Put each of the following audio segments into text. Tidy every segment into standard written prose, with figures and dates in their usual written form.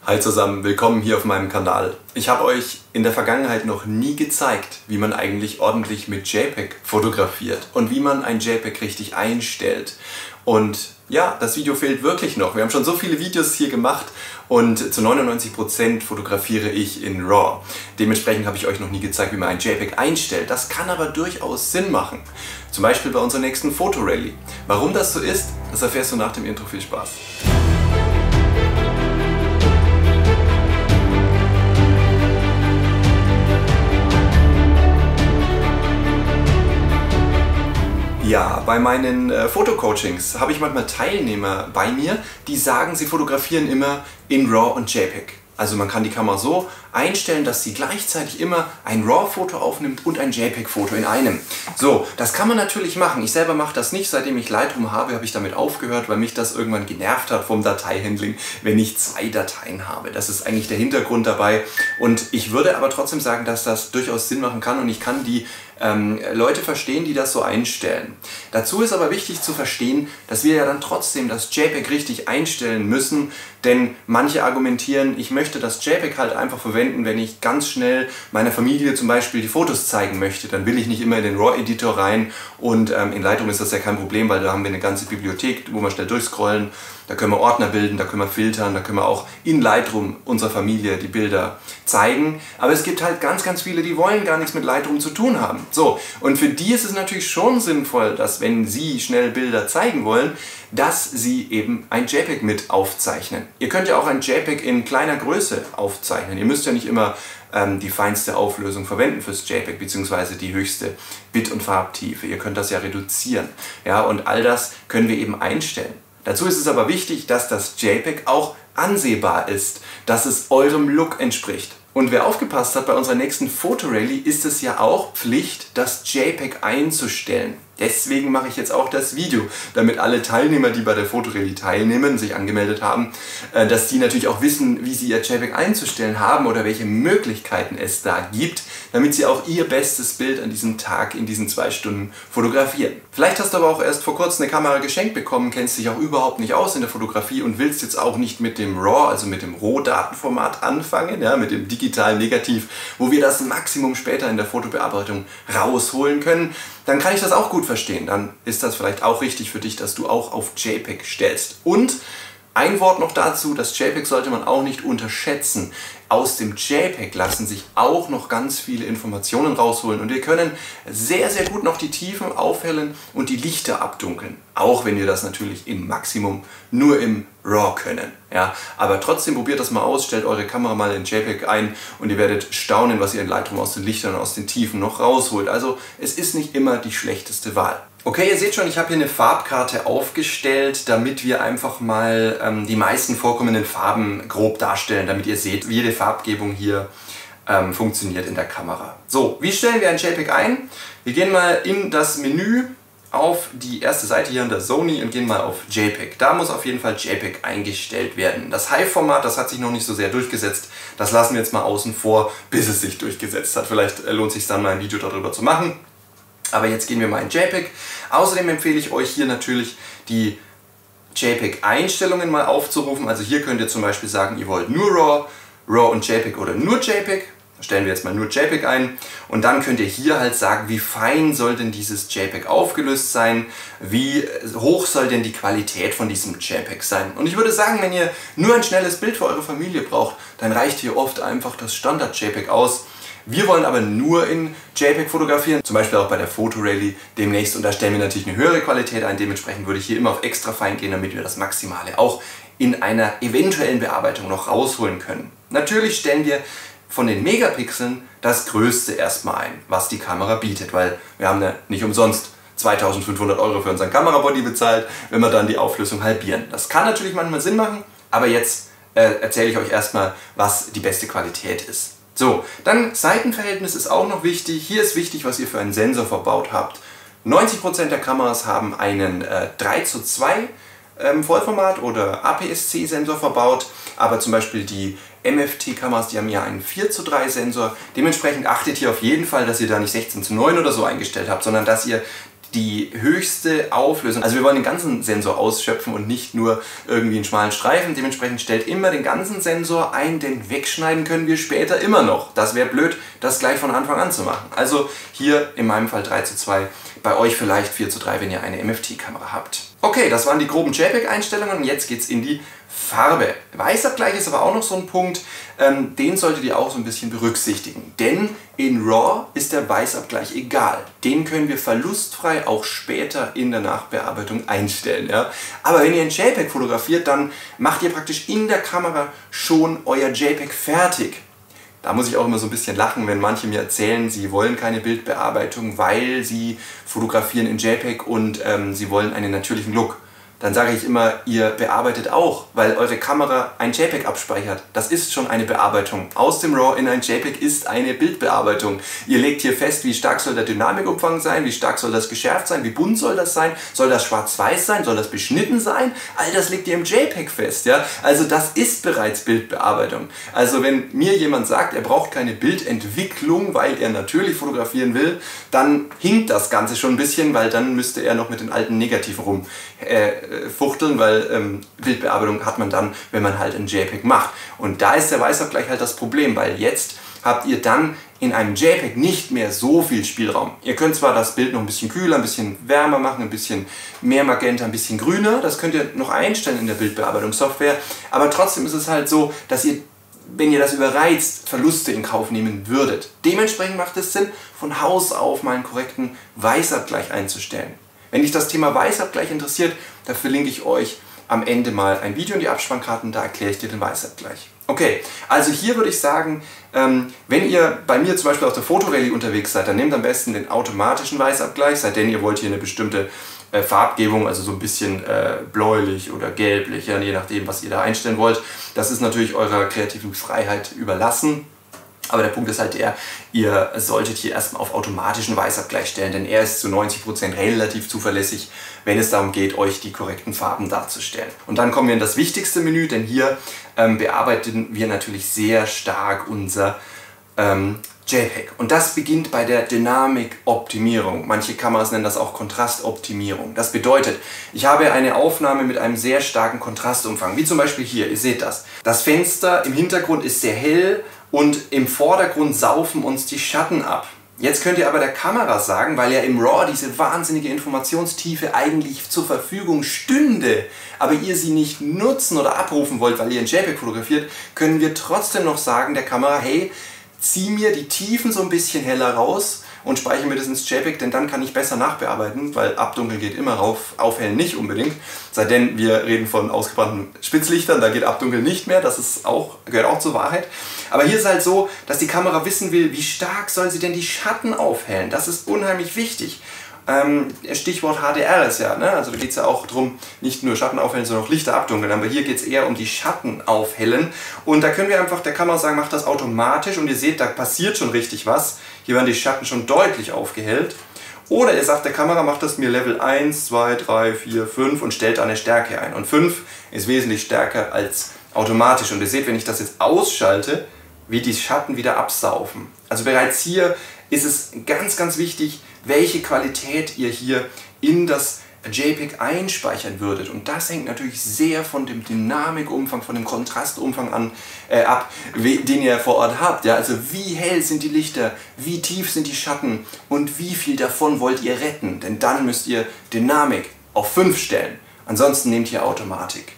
Hi zusammen, willkommen hier auf meinem Kanal. Ich habe euch in der Vergangenheit noch nie gezeigt, wie man eigentlich ordentlich mit JPEG fotografiert und wie man ein JPEG richtig einstellt. Und ja, das Video fehlt wirklich noch. Wir haben schon so viele Videos hier gemacht und zu 99% fotografiere ich in RAW. Dementsprechend habe ich euch noch nie gezeigt, wie man ein JPEG einstellt. Das kann aber durchaus Sinn machen. Zum Beispiel bei unserer nächsten Fotorally. Warum das so ist, das erfährst du nach dem Intro. Viel Spaß! Ja, bei meinen Fotocoachings habe ich manchmal Teilnehmer bei mir, die sagen, sie fotografieren immer in RAW und JPEG. Also man kann die Kamera so einstellen, dass sie gleichzeitig immer ein RAW-Foto aufnimmt und ein JPEG-Foto in einem. So, das kann man natürlich machen. Ich selber mache das nicht. Seitdem ich Lightroom habe, habe ich damit aufgehört, weil mich das irgendwann genervt hat vom Dateihandling, wenn ich 2 Dateien habe. Das ist eigentlich der Hintergrund dabei. Und ich würde aber trotzdem sagen, dass das durchaus Sinn machen kann und ich kann die Leute verstehen, die das so einstellen. Dazu ist aber wichtig zu verstehen, dass wir ja dann trotzdem das JPEG richtig einstellen müssen, denn manche argumentieren, ich möchte das JPEG halt einfach verwenden, wenn ich ganz schnell meiner Familie zum Beispiel die Fotos zeigen möchte. Dann will ich nicht immer in den RAW-Editor rein und in Lightroom ist das ja kein Problem, weil da haben wir eine ganze Bibliothek, wo wir schnell durchscrollen. Da können wir Ordner bilden, da können wir filtern, da können wir auch in Lightroom unserer Familie die Bilder zeigen. Aber es gibt halt ganz, ganz viele, die wollen gar nichts mit Lightroom zu tun haben. So, und für die ist es natürlich schon sinnvoll, dass wenn sie schnell Bilder zeigen wollen, dass sie eben ein JPEG mit aufzeichnen. Ihr könnt ja auch ein JPEG in kleiner Größe aufzeichnen. Ihr müsst ja nicht immer die feinste Auflösung verwenden fürs JPEG, beziehungsweise die höchste Bit- und Farbtiefe. Ihr könnt das ja reduzieren. Ja, und all das können wir eben einstellen. Dazu ist es aber wichtig, dass das JPEG auch ansehbar ist, dass es eurem Look entspricht. Und wer aufgepasst hat, bei unserer nächsten Fotorally ist es ja auch Pflicht, das JPEG einzustellen. Deswegen mache ich jetzt auch das Video, damit alle Teilnehmer, die bei der Fotorally teilnehmen, sich angemeldet haben, dass die natürlich auch wissen, wie sie ihr JPEG einzustellen haben oder welche Möglichkeiten es da gibt, damit sie auch ihr bestes Bild an diesem Tag in diesen 2 Stunden fotografieren. Vielleicht hast du aber auch erst vor kurzem eine Kamera geschenkt bekommen, kennst dich auch überhaupt nicht aus in der Fotografie und willst jetzt auch nicht mit dem RAW, also mit dem Rohdatenformat anfangen, ja, mit dem digitalen Negativ, wo wir das Maximum später in der Fotobearbeitung rausholen können. Dann kann ich das auch gut verstehen. Dann ist das vielleicht auch richtig für dich, dass du auch auf JPEG stellst. Und ein Wort noch dazu, das JPEG sollte man auch nicht unterschätzen. Aus dem JPEG lassen sich auch noch ganz viele Informationen rausholen und wir können sehr, sehr gut noch die Tiefen aufhellen und die Lichter abdunkeln. Auch wenn wir das natürlich im Maximum nur im RAW können. Ja, aber trotzdem probiert das mal aus, stellt eure Kamera mal in JPEG ein und ihr werdet staunen, was ihr in Lightroom aus den Lichtern und aus den Tiefen noch rausholt. Also es ist nicht immer die schlechteste Wahl. Okay, ihr seht schon, ich habe hier eine Farbkarte aufgestellt, damit wir einfach mal die meisten vorkommenden Farben grob darstellen, damit ihr seht, wie jede Farbgebung hier funktioniert in der Kamera. So, wie stellen wir ein JPEG ein? Wir gehen mal in das Menü auf die erste Seite hier in der Sony und gehen mal auf JPEG. Da muss auf jeden Fall JPEG eingestellt werden. Das High-Format, das hat sich noch nicht so sehr durchgesetzt. Das lassen wir jetzt mal außen vor, bis es sich durchgesetzt hat. Vielleicht lohnt es sich dann mal ein Video darüber zu machen. Aber jetzt gehen wir mal in JPEG. Außerdem empfehle ich euch hier natürlich die JPEG-Einstellungen mal aufzurufen. Also hier könnt ihr zum Beispiel sagen, ihr wollt nur RAW, RAW und JPEG oder nur JPEG. Da stellen wir jetzt mal nur JPEG ein. Und dann könnt ihr hier halt sagen, wie fein soll denn dieses JPEG aufgelöst sein, wie hoch soll denn die Qualität von diesem JPEG sein. Und ich würde sagen, wenn ihr nur ein schnelles Bild für eure Familie braucht, dann reicht hier oft einfach das Standard-JPEG aus. Wir wollen aber nur in JPEG fotografieren, zum Beispiel auch bei der Fotorally demnächst und da stellen wir natürlich eine höhere Qualität ein, dementsprechend würde ich hier immer auf extra fein gehen, damit wir das Maximale auch in einer eventuellen Bearbeitung noch rausholen können. Natürlich stellen wir von den Megapixeln das Größte erstmal ein, was die Kamera bietet, weil wir haben ja nicht umsonst 2500 € für unseren Kamerabody bezahlt, wenn wir dann die Auflösung halbieren. Das kann natürlich manchmal Sinn machen, aber jetzt erzähle ich euch erstmal, was die beste Qualität ist. So, dann Seitenverhältnis ist auch noch wichtig. Hier ist wichtig, was ihr für einen Sensor verbaut habt. 90% der Kameras haben einen 3:2 Vollformat oder APS-C-Sensor verbaut, aber zum Beispiel die MFT-Kameras, die haben ja einen 4:3 Sensor. Dementsprechend achtet hier auf jeden Fall, dass ihr da nicht 16:9 oder so eingestellt habt, sondern dass ihr die höchste Auflösung. Also wir wollen den ganzen Sensor ausschöpfen und nicht nur irgendwie einen schmalen Streifen. Dementsprechend stellt immer den ganzen Sensor ein, denn wegschneiden können wir später immer noch. Das wäre blöd, das gleich von Anfang an zu machen. Also hier in meinem Fall 3:2, bei euch vielleicht 4:3, wenn ihr eine MFT-Kamera habt. Okay, das waren die groben JPEG-Einstellungen und jetzt geht es in die Farbe. Weißabgleich ist aber auch noch so ein Punkt, den solltet ihr auch so ein bisschen berücksichtigen. Denn in RAW ist der Weißabgleich egal. Den können wir verlustfrei auch später in der Nachbearbeitung einstellen. Ja? Aber wenn ihr in JPEG fotografiert, dann macht ihr praktisch in der Kamera schon euer JPEG fertig. Da muss ich auch immer so ein bisschen lachen, wenn manche mir erzählen, sie wollen keine Bildbearbeitung, weil sie fotografieren in JPEG und sie wollen einen natürlichen Look. Dann sage ich immer, ihr bearbeitet auch, weil eure Kamera ein JPEG abspeichert. Das ist schon eine Bearbeitung. Aus dem RAW in ein JPEG ist eine Bildbearbeitung. Ihr legt hier fest, wie stark soll der Dynamikumfang sein, wie stark soll das geschärft sein, wie bunt soll das sein, soll das schwarz-weiß sein, soll das beschnitten sein? All das legt ihr im JPEG fest. Ja? Also das ist bereits Bildbearbeitung. Also wenn mir jemand sagt, er braucht keine Bildentwicklung, weil er natürlich fotografieren will, dann hinkt das Ganze schon ein bisschen, weil dann müsste er noch mit den alten Negativen rumfuchteln, weil Bildbearbeitung hat man dann, wenn man halt ein JPEG macht. Und da ist der Weißabgleich halt das Problem, weil jetzt habt ihr dann in einem JPEG nicht mehr so viel Spielraum. Ihr könnt zwar das Bild noch ein bisschen kühler, ein bisschen wärmer machen, ein bisschen mehr Magenta, ein bisschen grüner, das könnt ihr noch einstellen in der Bildbearbeitungssoftware, aber trotzdem ist es halt so, dass ihr, wenn ihr das überreizt, Verluste in Kauf nehmen würdet. Dementsprechend macht es Sinn, von Haus auf mal einen korrekten Weißabgleich einzustellen. Wenn dich das Thema Weißabgleich interessiert, da verlinke ich euch am Ende mal ein Video in die Abspannkarten, da erkläre ich dir den Weißabgleich. Okay, also hier würde ich sagen, wenn ihr bei mir zum Beispiel auf der Fotorallye unterwegs seid, dann nehmt am besten den automatischen Weißabgleich, sei denn ihr wollt hier eine bestimmte Farbgebung, also so ein bisschen bläulich oder gelblich, ja, je nachdem, was ihr da einstellen wollt. Das ist natürlich eurer kreativen Freiheit überlassen. Aber der Punkt ist halt der, ihr solltet hier erstmal auf automatischen Weißabgleich stellen, denn er ist zu 90% relativ zuverlässig, wenn es darum geht, euch die korrekten Farben darzustellen. Und dann kommen wir in das wichtigste Menü, denn hier bearbeiten wir natürlich sehr stark unser JPEG. Und das beginnt bei der Dynamikoptimierung. Manche Kameras nennen das auch Kontrastoptimierung. Das bedeutet, ich habe eine Aufnahme mit einem sehr starken Kontrastumfang, wie zum Beispiel hier, ihr seht das. Das Fenster im Hintergrund ist sehr hell und im Vordergrund saufen uns die Schatten ab. Jetzt könnt ihr aber der Kamera sagen, weil ja im RAW diese wahnsinnige Informationstiefe eigentlich zur Verfügung stünde, aber ihr sie nicht nutzen oder abrufen wollt, weil ihr in JPEG fotografiert, können wir trotzdem noch sagen der Kamera, hey, zieh mir die Tiefen so ein bisschen heller raus und speichere mir das ins JPEG, denn dann kann ich besser nachbearbeiten, weil Abdunkeln geht immer rauf, Aufhellen nicht unbedingt. Sei denn, wir reden von ausgebrannten Spitzlichtern, da geht Abdunkeln nicht mehr, das ist gehört auch zur Wahrheit. Aber hier ist halt so, dass die Kamera wissen will, wie stark soll sie denn die Schatten aufhellen. Das ist unheimlich wichtig. Stichwort HDR ist ja, ne? Also da geht es ja auch darum, nicht nur Schatten aufhellen, sondern auch Lichter abdunkeln. Aber hier geht es eher um die Schatten aufhellen. Und da können wir einfach der Kamera sagen, macht das automatisch und ihr seht, da passiert schon richtig was. Hier werden die Schatten schon deutlich aufgehellt. Oder ihr sagt der Kamera, macht das mir Level 1, 2, 3, 4, 5 und stellt da eine Stärke ein. Und 5 ist wesentlich stärker als automatisch. Und ihr seht, wenn ich das jetzt ausschalte, wie die Schatten wieder absaufen. Also bereits hier ist es ganz, ganz wichtig, welche Qualität ihr hier in das JPEG einspeichern würdet. Und das hängt natürlich sehr von dem Dynamikumfang, von dem Kontrastumfang ab, den ihr vor Ort habt. Ja? Also wie hell sind die Lichter, wie tief sind die Schatten und wie viel davon wollt ihr retten. Denn dann müsst ihr Dynamik auf 5 stellen. Ansonsten nehmt ihr Automatik.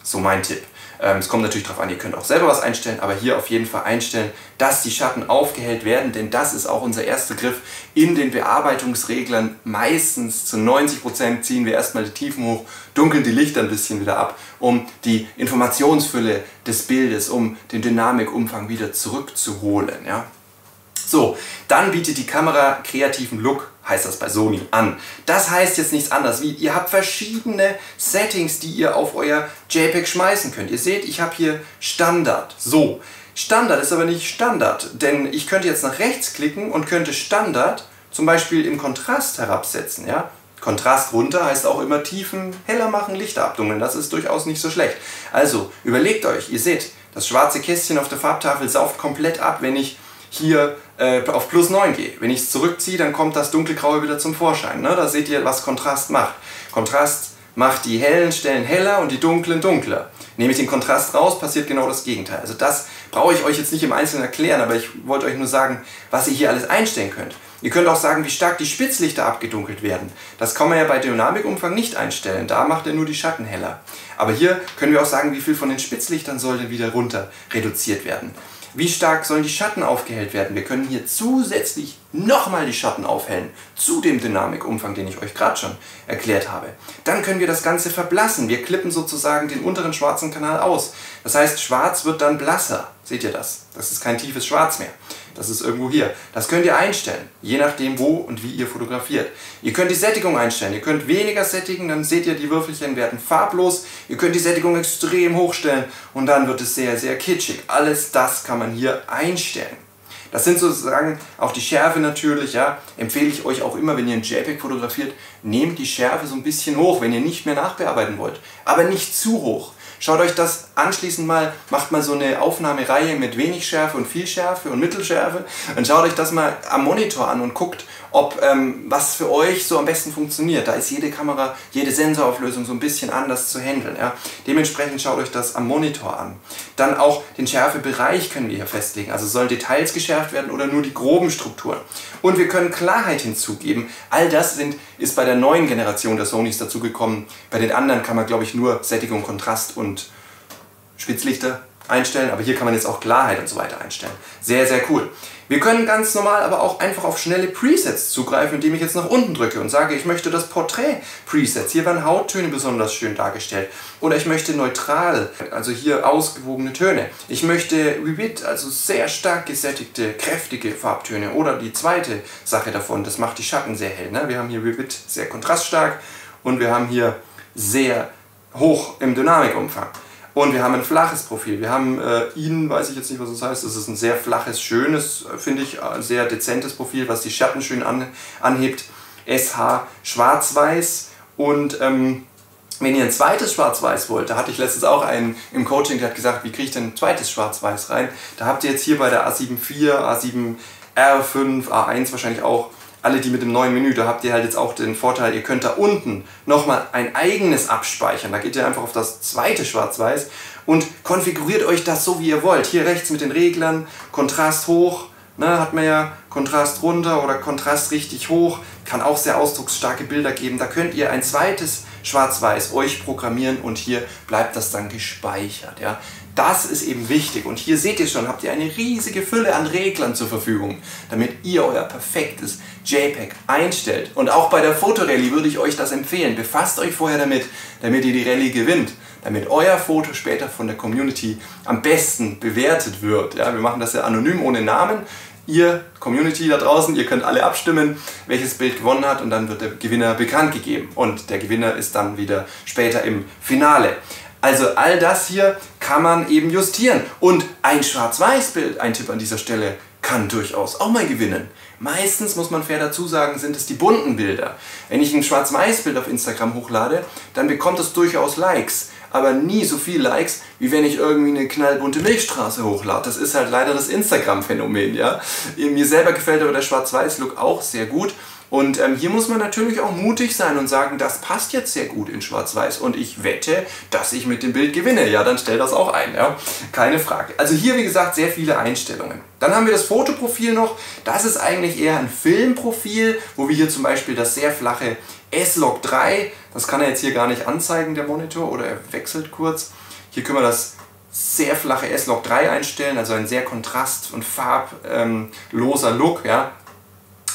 So mein Tipp. Es kommt natürlich darauf an, ihr könnt auch selber was einstellen, aber hier auf jeden Fall einstellen, dass die Schatten aufgehellt werden, denn das ist auch unser erster Griff in den Bearbeitungsreglern. Meistens zu 90% ziehen wir erstmal die Tiefen hoch, dunkeln die Lichter ein bisschen wieder ab, um die Informationsfülle des Bildes, um den Dynamikumfang wieder zurückzuholen. Ja? So, dann bietet die Kamera kreativen Look, heißt das bei Sony, an. Das heißt jetzt nichts anderes, wie ihr habt verschiedene Settings, die ihr auf euer JPEG schmeißen könnt. Ihr seht, ich habe hier Standard. So, Standard ist aber nicht Standard, denn ich könnte jetzt nach rechts klicken und könnte Standard zum Beispiel im Kontrast herabsetzen. Ja? Kontrast runter heißt auch immer Tiefen heller machen, Lichter abdunkeln. Das ist durchaus nicht so schlecht. Also, überlegt euch, ihr seht, das schwarze Kästchen auf der Farbtafel sauft komplett ab, wenn ich hier auf plus 9 gehe. Wenn ich es zurückziehe, dann kommt das Dunkelgraue wieder zum Vorschein. Ne? Da seht ihr, was Kontrast macht. Kontrast macht die hellen Stellen heller und die dunklen dunkler. Nehme ich den Kontrast raus, passiert genau das Gegenteil. Also das brauche ich euch jetzt nicht im Einzelnen erklären, aber ich wollte euch nur sagen, was ihr hier alles einstellen könnt. Ihr könnt auch sagen, wie stark die Spitzlichter abgedunkelt werden. Das kann man ja bei Dynamikumfang nicht einstellen. Da macht er nur die Schatten heller. Aber hier können wir auch sagen, wie viel von den Spitzlichtern soll denn wieder runter reduziert werden. Wie stark sollen die Schatten aufgehellt werden? Wir können hier zusätzlich nochmal die Schatten aufhellen, zu dem Dynamikumfang, den ich euch gerade schon erklärt habe. Dann können wir das Ganze verblassen. Wir klippen sozusagen den unteren schwarzen Kanal aus. Das heißt, schwarz wird dann blasser. Seht ihr das? Das ist kein tiefes Schwarz mehr. Das ist irgendwo hier. Das könnt ihr einstellen, je nachdem wo und wie ihr fotografiert. Ihr könnt die Sättigung einstellen. Ihr könnt weniger sättigen, dann seht ihr, die Würfelchen werden farblos. Ihr könnt die Sättigung extrem hochstellen und dann wird es sehr, sehr kitschig. Alles das kann man hier einstellen. Das sind sozusagen auch die Schärfe natürlich, ja, empfehle ich euch auch immer, wenn ihr ein JPEG fotografiert, nehmt die Schärfe so ein bisschen hoch, wenn ihr nicht mehr nachbearbeiten wollt, aber nicht zu hoch. Schaut euch das anschließend mal, macht mal so eine Aufnahmereihe mit wenig Schärfe und viel Schärfe und Mittelschärfe und schaut euch das mal am Monitor an und guckt, ob was für euch so am besten funktioniert. Da ist jede Kamera, jede Sensorauflösung so ein bisschen anders zu handeln. Ja. Dementsprechend schaut euch das am Monitor an. Dann auch den Schärfebereich können wir hier festlegen. Also sollen Details geschärft werden oder nur die groben Strukturen. Und wir können Klarheit hinzugeben. All das ist bei der neuen Generation der Sonys dazugekommen. Bei den anderen kann man, glaube ich, nur Sättigung, Kontrast und Spitzlichter einstellen, aber hier kann man jetzt auch Klarheit und so weiter einstellen. Sehr, sehr cool. Wir können ganz normal aber auch einfach auf schnelle Presets zugreifen, indem ich jetzt nach unten drücke und sage, ich möchte das Porträt-Presets. Hier werden Hauttöne besonders schön dargestellt. Oder ich möchte neutral, also hier ausgewogene Töne. Ich möchte Vivid, also sehr stark gesättigte, kräftige Farbtöne. Oder die zweite Sache davon, das macht die Schatten sehr hell. Ne? Wir haben hier Vivid sehr kontraststark und wir haben hier sehr hoch im Dynamikumfang. Und wir haben ein flaches Profil. Wir haben weiß ich jetzt nicht, was das heißt. Das ist ein sehr flaches, schönes, finde ich, sehr dezentes Profil, was die Schatten schön anhebt. SH schwarz-weiß. Und wenn ihr ein zweites Schwarz-Weiß wollt, da hatte ich letztens auch einen im Coaching, der hat gesagt, wie kriege ich denn ein zweites Schwarz-Weiß rein? Da habt ihr jetzt hier bei der A7 IV, A7 R5, A1 wahrscheinlich auch, alle die mit dem neuen Menü, da habt ihr halt jetzt auch den Vorteil, ihr könnt da unten nochmal ein eigenes abspeichern. Da geht ihr einfach auf das zweite Schwarz-Weiß und konfiguriert euch das so, wie ihr wollt. Hier rechts mit den Reglern, Kontrast hoch, ne, hat man ja Kontrast runter oder Kontrast richtig hoch. Kann auch sehr ausdrucksstarke Bilder geben. Da könnt ihr ein zweites Schwarz-Weiß euch programmieren und hier bleibt das dann gespeichert. Ja. Das ist eben wichtig und hier seht ihr schon, habt ihr eine riesige Fülle an Reglern zur Verfügung, damit ihr euer perfektes JPEG einstellt. Und auch bei der Fotorallye würde ich euch das empfehlen. Befasst euch vorher damit, damit ihr die Rallye gewinnt, damit euer Foto später von der Community am besten bewertet wird. Ja, wir machen das ja anonym, ohne Namen. Ihr, Community da draußen, ihr könnt alle abstimmen, welches Bild gewonnen hat und dann wird der Gewinner bekannt gegeben. Und der Gewinner ist dann wieder später im Finale. Also all das hier kann man eben justieren. Und ein Schwarz-Weiß-Bild, ein Tipp an dieser Stelle, kann durchaus auch mal gewinnen. Meistens, muss man fair dazu sagen, sind es die bunten Bilder. Wenn ich ein Schwarz-Weiß-Bild auf Instagram hochlade, dann bekommt es durchaus Likes. Aber nie so viel Likes, wie wenn ich irgendwie eine knallbunte Milchstraße hochlade. Das ist halt leider das Instagram-Phänomen. Ja? Mir selber gefällt aber der Schwarz-Weiß-Look auch sehr gut. Und hier muss man natürlich auch mutig sein und sagen, das passt jetzt sehr gut in Schwarz-Weiß und ich wette, dass ich mit dem Bild gewinne. Ja, dann stell das auch ein, ja? Keine Frage. Also hier, wie gesagt, sehr viele Einstellungen. Dann haben wir das Fotoprofil noch. Das ist eigentlich eher ein Filmprofil, wo wir hier zum Beispiel das sehr flache S-Log 3, das kann er jetzt hier gar nicht anzeigen, der Monitor, oder er wechselt kurz. Hier können wir das sehr flache S-Log 3 einstellen, also ein sehr kontrast- und farbloser Look, ja.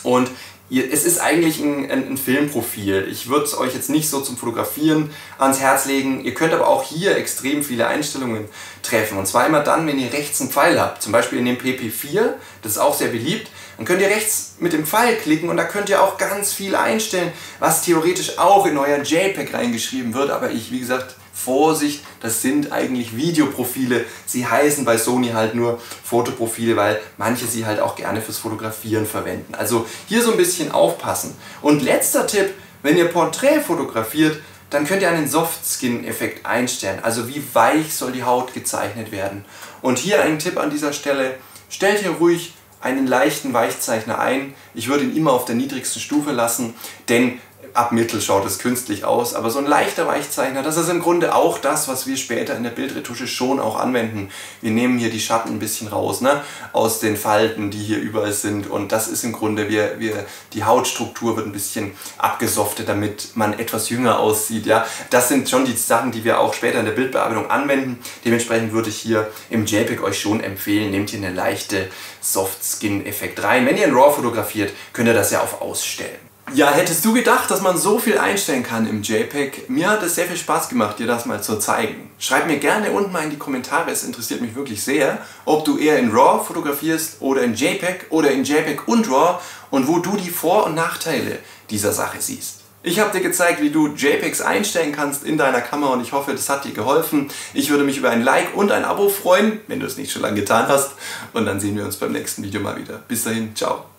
Und es ist eigentlich ein Filmprofil. Ich würde es euch jetzt nicht so zum Fotografieren ans Herz legen. Ihr könnt aber auch hier extrem viele Einstellungen treffen. Und zwar immer dann, wenn ihr rechts einen Pfeil habt. Zum Beispiel in dem PP4, das ist auch sehr beliebt. Dann könnt ihr rechts mit dem Pfeil klicken und da könnt ihr auch ganz viel einstellen, was theoretisch auch in euer JPEG reingeschrieben wird. Aber wie gesagt, Vorsicht, das sind eigentlich Videoprofile. Sie heißen bei Sony halt nur Fotoprofile, weil manche sie halt auch gerne fürs Fotografieren verwenden. Also hier so ein bisschen aufpassen. Und letzter Tipp, wenn ihr Porträt fotografiert, dann könnt ihr einen Soft-Skin-Effekt einstellen. Also wie weich soll die Haut gezeichnet werden. Und hier ein Tipp an dieser Stelle, stellt hier ruhig einen leichten Weichzeichner ein. Ich würde ihn immer auf der niedrigsten Stufe lassen, denn ab Mittel schaut es künstlich aus, aber so ein leichter Weichzeichner, das ist im Grunde auch das, was wir später in der Bildretusche schon auch anwenden. Wir nehmen hier die Schatten ein bisschen raus, ne, aus den Falten, die hier überall sind, und das ist im Grunde, die Hautstruktur wird ein bisschen abgesoftet, damit man etwas jünger aussieht. Ja? Das sind schon die Sachen, die wir auch später in der Bildbearbeitung anwenden. Dementsprechend würde ich hier im JPEG euch schon empfehlen, nehmt hier eine leichte Soft-Skin-Effekt rein. Wenn ihr in RAW fotografiert, könnt ihr das ja auf Ausstellen. Ja, hättest du gedacht, dass man so viel einstellen kann im JPEG? Mir hat es sehr viel Spaß gemacht, dir das mal zu zeigen. Schreib mir gerne unten mal in die Kommentare, es interessiert mich wirklich sehr, ob du eher in RAW fotografierst oder in JPEG oder in JPEG und RAW und wo du die Vor- und Nachteile dieser Sache siehst. Ich habe dir gezeigt, wie du JPEGs einstellen kannst in deiner Kamera, und ich hoffe, das hat dir geholfen. Ich würde mich über ein Like und ein Abo freuen, wenn du es nicht schon lange getan hast. Und dann sehen wir uns beim nächsten Video mal wieder. Bis dahin, ciao.